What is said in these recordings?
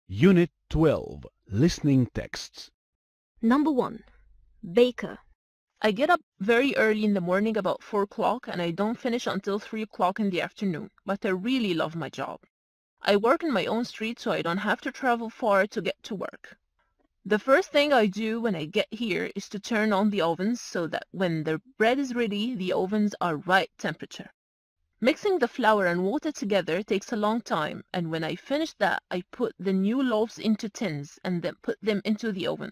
Unit 12, Listening Texts. Number 1. Baker. I get up very early in the morning about 4 o'clock and I don't finish until 3 o'clock in the afternoon, but I really love my job. I work in my own street so I don't have to travel far to get to work. The first thing I do when I get here is to turn on the ovens so that when the bread is ready, the ovens are right temperature. Mixing the flour and water together takes a long time, and when I finish that, I put the new loaves into tins and then put them into the oven.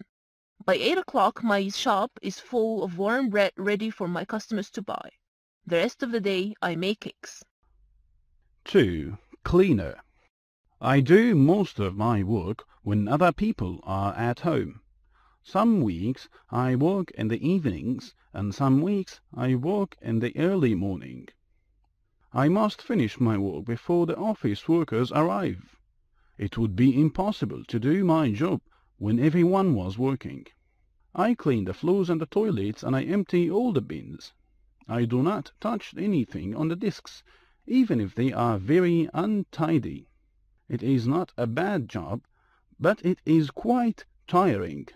By 8 o'clock, my shop is full of warm bread ready for my customers to buy. The rest of the day, I make cakes. 2. Cleaner. I do most of my work when other people are at home. Some weeks I work in the evenings, and some weeks I work in the early morning. I must finish my work before the office workers arrive. It would be impossible to do my job when everyone was working. I clean the floors and the toilets and I empty all the bins. I do not touch anything on the desks, even if they are very untidy. It is not a bad job, but it is quite tiring.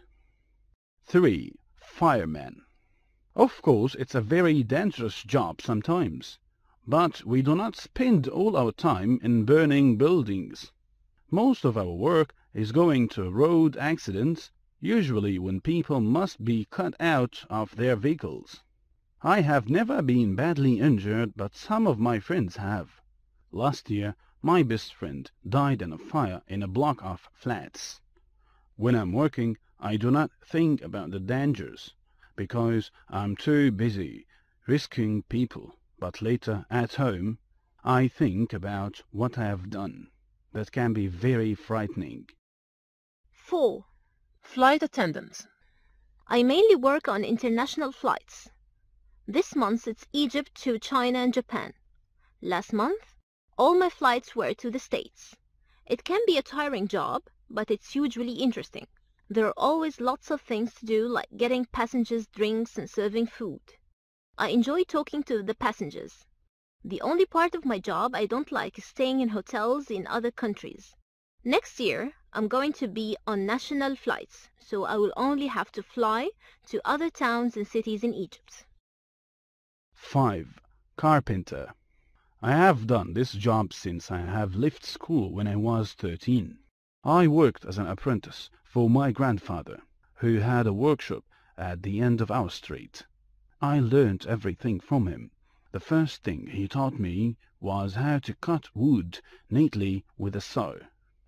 3. Fireman. Of course, it's a very dangerous job sometimes, but we do not spend all our time in burning buildings. Most of our work is going to road accidents, usually when people must be cut out of their vehicles. I have never been badly injured, but some of my friends have. Last year, my best friend died in a fire in a block of flats. When I'm working, I do not think about the dangers, because I'm too busy risking people. But later, at home, I think about what I have done. That can be very frightening. 4. Flight attendant. I mainly work on international flights. This month it's Egypt to China and Japan. Last month, all my flights were to the States. It can be a tiring job, but it's hugely interesting. There are always lots of things to do, like getting passengers drinks and serving food. I enjoy talking to the passengers. The only part of my job I don't like is staying in hotels in other countries. Next year, I'm going to be on national flights, so I will only have to fly to other towns and cities in Egypt. 5. Carpenter. I have done this job since I have left school when I was 13. I worked as an apprentice for my grandfather, who had a workshop at the end of our street. I learned everything from him. The first thing he taught me was how to cut wood neatly with a saw.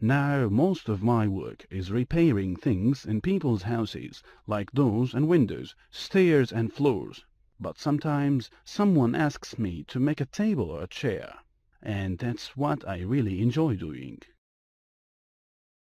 Now most of my work is repairing things in people's houses, like doors and windows, stairs and floors. But sometimes someone asks me to make a table or a chair, and that's what I really enjoy doing.